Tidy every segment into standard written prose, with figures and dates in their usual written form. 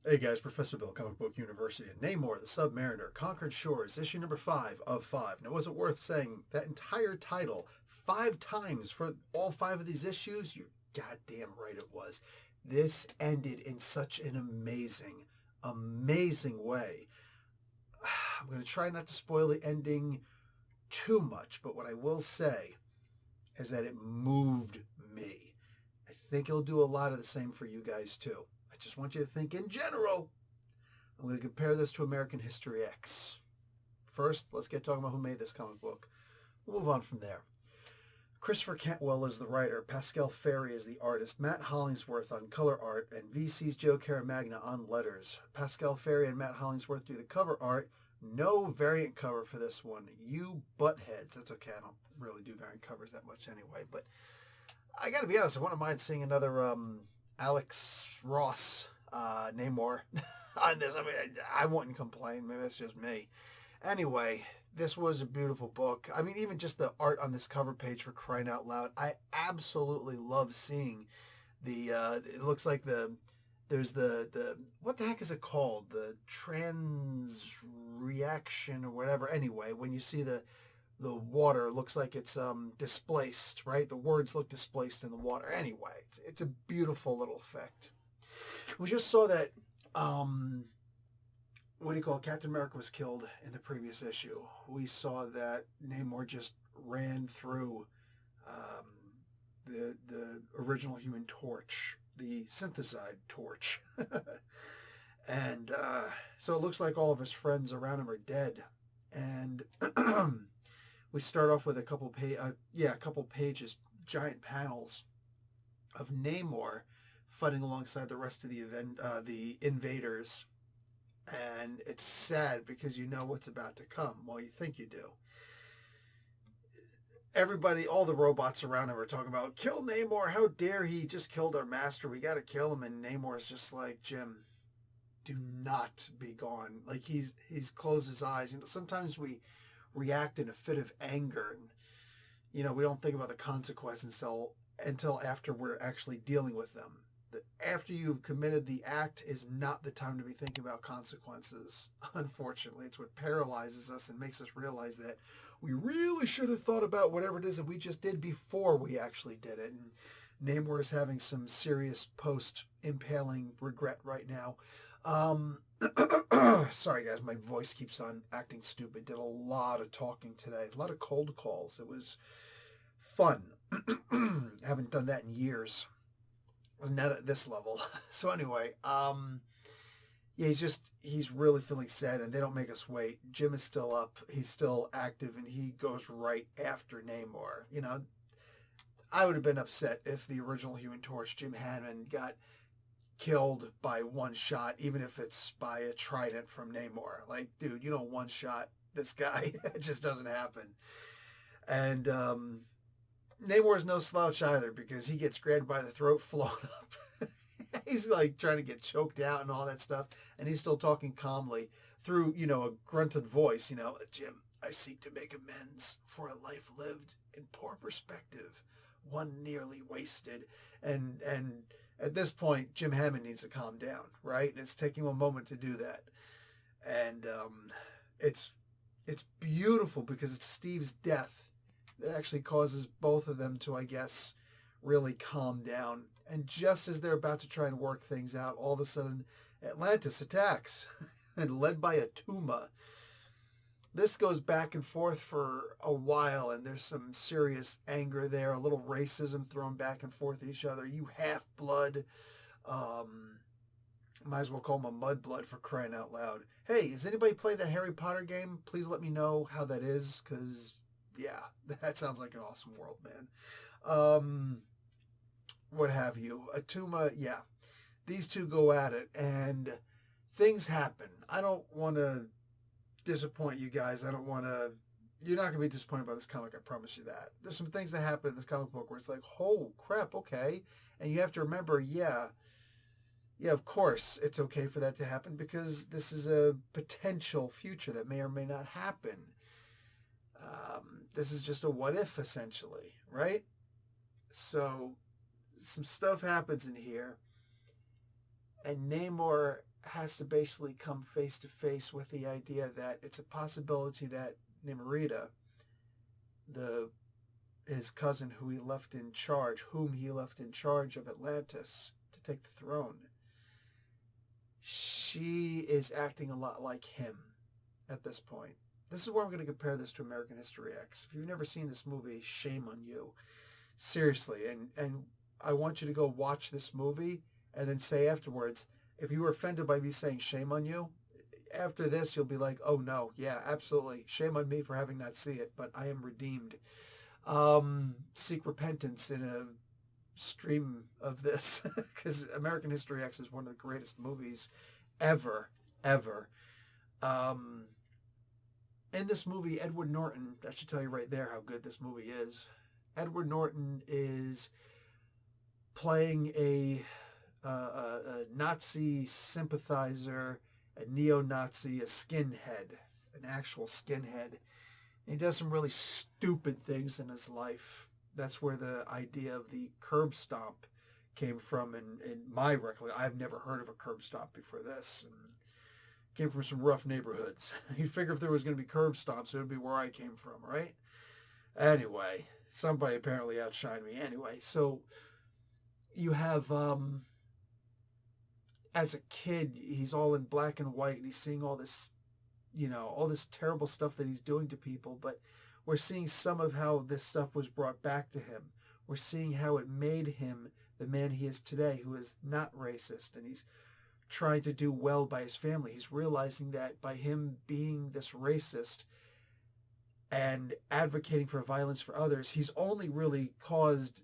Hey guys, Professor Bill, Comic Book University, and Namor, the Submariner, Conquered Shores, issue number 5 of 5. Now, was it worth saying that entire title 5 times for all 5 of these issues? You're goddamn right it was. This ended in such an amazing, amazing way. I'm going to try not to spoil the ending too much, but what I will say is that it moved me. I think it'll do a lot of the same for you guys too. I just want you to think in general. I'm going to compare this to American History X. First, let's get talking about who made this comic book. We'll move on from there. Christopher Cantwell is the writer, Pascal Ferry is the artist, Matt Hollingsworth on color art, and VC's Joe Caramagna on letters. Pascal Ferry and Matt Hollingsworth do the cover art. No variant cover for this one. You buttheads. That's okay. I don't really do variant covers that much anyway, but I got to be honest, I wouldn't mind seeing another Alex Ross Namor on this. I mean, I wouldn't complain. Maybe that's just me. Anyway, this was a beautiful book. I mean, even just the art on this cover page, for crying out loud. I absolutely love seeing the, it looks like there's the, what the heck is it called? The trans reaction or whatever. Anyway, when you see the water looks like it's displaced, right? The words look displaced in the water. Anyway, it's a beautiful little effect. We just saw that, Captain America was killed in the previous issue. We saw that Namor just ran through the original Human Torch, the synthesized torch. And so it looks like all of his friends around him are dead. And we start off with a couple pages, giant panels of Namor fighting alongside the rest of the invaders, and it's sad because you know what's about to come. Well, you think you do. Everybody, all the robots around him are talking about, kill Namor, how dare he, just killed our master, we gotta kill him. And Namor's just like, Jim, do not be gone. Like he's closed his eyes. You know, sometimes we react in a fit of anger, and you know, we don't think about the consequences until after we're actually dealing with them. After you've committed the act is not the time to be thinking about consequences. Unfortunately, it's what paralyzes us and makes us realize that we really should have thought about whatever it is that we just did before we actually did it. And Namor is having some serious post-impaling regret right now. Sorry guys, my voice keeps on acting stupid. Did a lot of talking today, a lot of cold calls. It was fun. Haven't done that in years. Was not at this level. So anyway, yeah, he's really feeling sad, and they don't make us wait. Jim is still up. He's still active, and he goes right after Namor. You know, I would have been upset if the original Human Torch, Jim Hammond, got killed by one shot, even if it's by a trident from Namor. Like, dude, you don't one shot this guy. It just doesn't happen. And Namor is no slouch either, because he gets grabbed by the throat, flown up. He's like trying to get choked out and all that stuff, and he's still talking calmly through, you know, a grunted voice. You know, Jim, I seek to make amends for a life lived in poor perspective, one nearly wasted. And at this point, Jim Hammond needs to calm down, right? And it's taking him a moment to do that. And it's beautiful because it's Steve's death that actually causes both of them to, I guess, really calm down. And just as they're about to try and work things out, all of a sudden, Atlantis attacks, and led by a Tuma. This goes back and forth for a while, and there's some serious anger there, a little racism thrown back and forth at each other. You half-blood. Might as well call him a mudblood, for crying out loud. Hey, has anybody played that Harry Potter game? Please let me know how that is, because yeah, that sounds like an awesome world, man. What have you. Atuma, yeah. These two go at it, and things happen. I don't want to disappoint you guys. I don't want to... You're not going to be disappointed by this comic, I promise you that. There's some things that happen in this comic book where it's like, oh, crap, okay. And you have to remember, yeah, of course it's okay for that to happen, because this is a potential future that may or may not happen. This is just a what if, essentially, right? So some stuff happens in here, and Namor has to basically come face to face with the idea that it's a possibility that Nimrita, the his cousin whom he left in charge of Atlantis to take the throne, she is acting a lot like him at this point. This is where I'm going to compare this to American History X. If you've never seen this movie, shame on you. Seriously. And I want you to go watch this movie and then say afterwards, if you were offended by me saying shame on you, after this you'll be like, oh no, yeah, absolutely. Shame on me for having not seen it, but I am redeemed. Seek repentance in a stream of this, because American History X is one of the greatest movies ever. In this movie, Edward Norton, that should tell you right there how good this movie is. Edward Norton is playing a Nazi sympathizer, a neo-Nazi, a skinhead, an actual skinhead. And he does some really stupid things in his life. That's where the idea of the curb stomp came from. In my recollection, I've never heard of a curb stomp before this. And came from some rough neighborhoods. You figure if there was going to be curb stomps, it would be where I came from, right? Anyway, somebody apparently outshined me. Anyway, so you have, as a kid, he's all in black and white, and he's seeing all this, all this terrible stuff that he's doing to people, but we're seeing some of how this stuff was brought back to him. We're seeing how it made him the man he is today, who is not racist, and he's trying to do well by his family. He's realizing that by him being this racist and advocating for violence for others, he's only really caused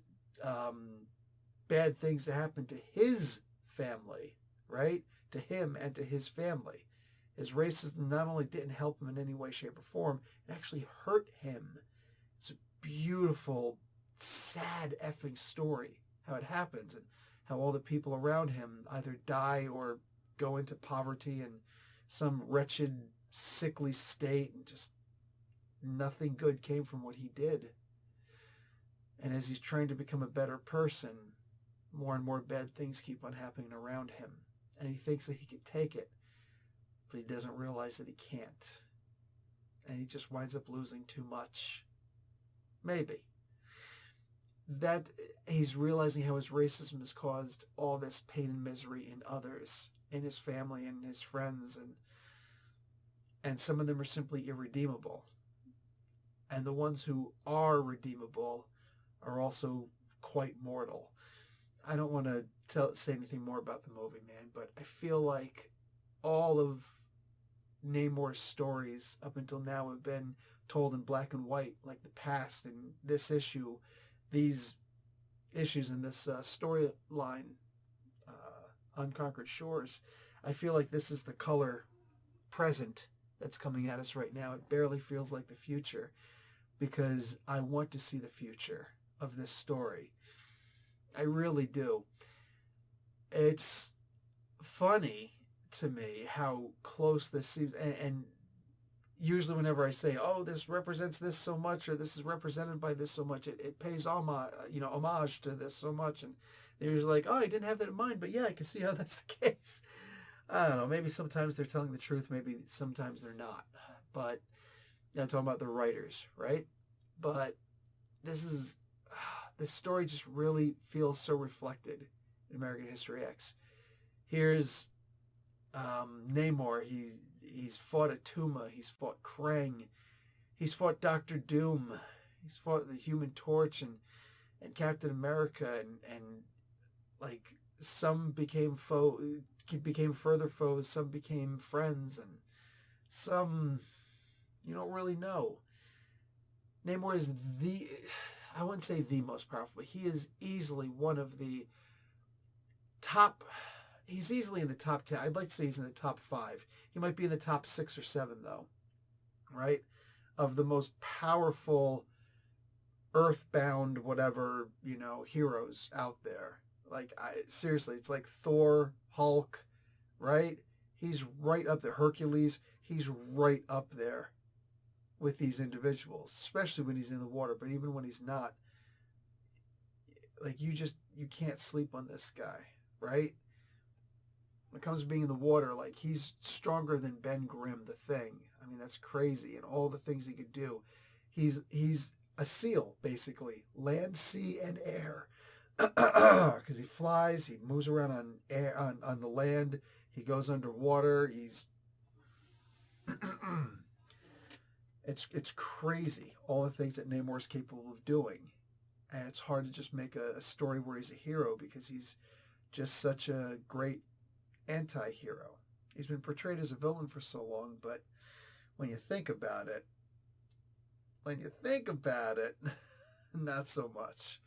bad things to happen to his family, right? To him and to his family. His racism not only didn't help him in any way, shape, or form, it actually hurt him. It's a beautiful, sad effing story, how it happens, and how all the people around him either die or go into poverty and some wretched, sickly state, and just nothing good came from what he did. And as he's trying to become a better person, more and more bad things keep on happening around him. And he thinks that he can take it, but he doesn't realize that he can't. And he just winds up losing too much. Maybe. That he's realizing how his racism has caused all this pain and misery in others, in his family and his friends, and some of them are simply irredeemable. And the ones who are redeemable are also quite mortal. I don't want to say anything more about the movie, man, but I feel like all of Namor's stories up until now have been told in black and white, like the past and this issue. These issues in this storyline, Unconquered Shores, I feel like this is the color present that's coming at us right now. It barely feels like the future, because I want to see the future of this story. I really do. It's funny to me how close this seems, and usually whenever I say, oh, this represents this so much, or this is represented by this so much, it pays homage to this so much, and they're usually like, oh, I didn't have that in mind, but yeah, I can see how that's the case. I don't know, maybe sometimes they're telling the truth, maybe sometimes they're not, but I'm talking about the writers, right? But this story just really feels so reflected in American History X. Here's Namor. He's fought Atuma. He's fought Krang. He's fought Doctor Doom. He's fought the Human Torch and Captain America, and like some became further foes, some became friends, and some you don't really know. Namor is I wouldn't say the most powerful, but he is easily one of the top. He's easily in the top 10. I'd like to say he's in the top 5. He might be in the top 6 or 7, though, right? Of the most powerful earthbound, whatever, heroes out there. Like, seriously, it's like Thor, Hulk, right? He's right up there. Hercules, he's right up there with these individuals, especially when he's in the water. But even when he's not, like, you can't sleep on this guy, right? When it comes to being in the water, like, he's stronger than Ben Grimm, the Thing. I mean, that's crazy. And all the things he could do. He's a seal, basically. Land, sea, and air. Because he flies, he moves around on air, on the land, he goes underwater, he's it's crazy, all the things that Namor's capable of doing. And it's hard to just make a story where he's a hero, because he's just such a great anti-hero. He's been portrayed as a villain for so long, but when you think about it, not so much.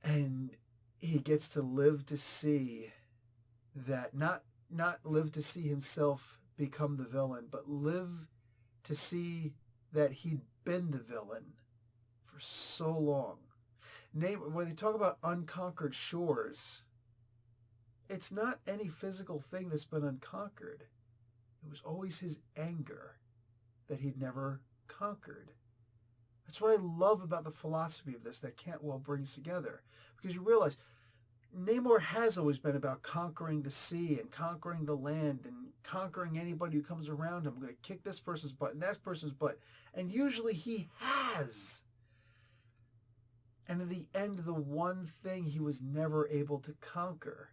And he gets to live to see that, not live to see himself become the villain, but live to see that he'd been the villain for so long. When they talk about unconquered shores, it's not any physical thing that's been unconquered. It was always his anger that he'd never conquered. That's what I love about the philosophy of this that Cantwell brings together. Because you realize Namor has always been about conquering the sea and conquering the land and conquering anybody who comes around him. I'm going to kick this person's butt and that person's butt. And usually he has. And in the end, the one thing he was never able to conquer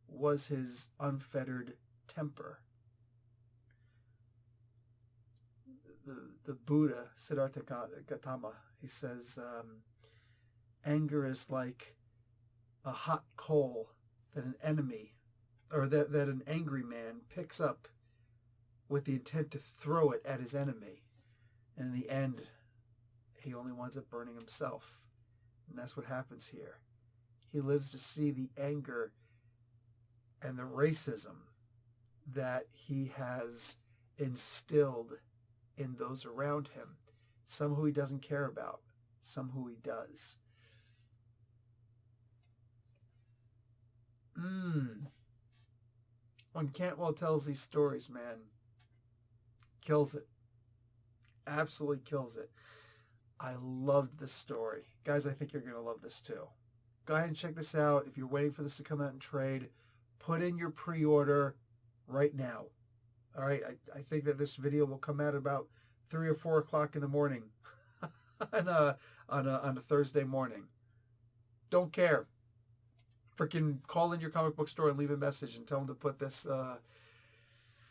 was his unfettered temper. The Buddha, Siddhartha Gautama, he says, anger is like a hot coal that an enemy, or that an angry man picks up with the intent to throw it at his enemy. And in the end, he only winds up burning himself. And that's what happens here. He lives to see the anger and the racism that he has instilled in those around him. Some who he doesn't care about, some who he does. When Cantwell tells these stories, man, kills it. Absolutely kills it. I loved this story. Guys, I think you're going to love this too. Go ahead and check this out. If you're waiting for this to come out in trade, put in your pre-order right now. All right, I think that this video will come out about 3 or 4 o'clock in the morning on a Thursday morning. Don't care. Freaking call in your comic book store and leave a message and tell them to put this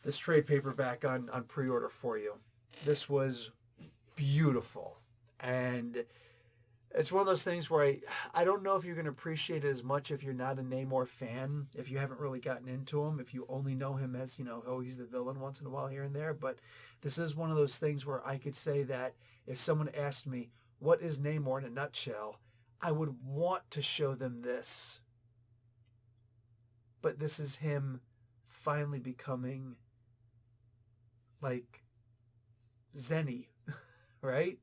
this trade paperback on pre-order for you. This was beautiful. And it's one of those things where I don't know if you're going to appreciate it as much if you're not a Namor fan, if you haven't really gotten into him, if you only know him as, he's the villain once in a while here and there. But this is one of those things where I could say that if someone asked me, what is Namor in a nutshell, I would want to show them this. But this is him finally becoming like Zenny, right?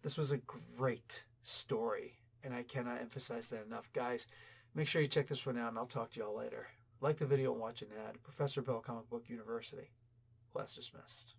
This was a great story, and I cannot emphasize that enough. Guys, make sure you check this one out, and I'll talk to y'all later. Like the video and watch an ad. Professor Bell, Comic Book University. Class dismissed.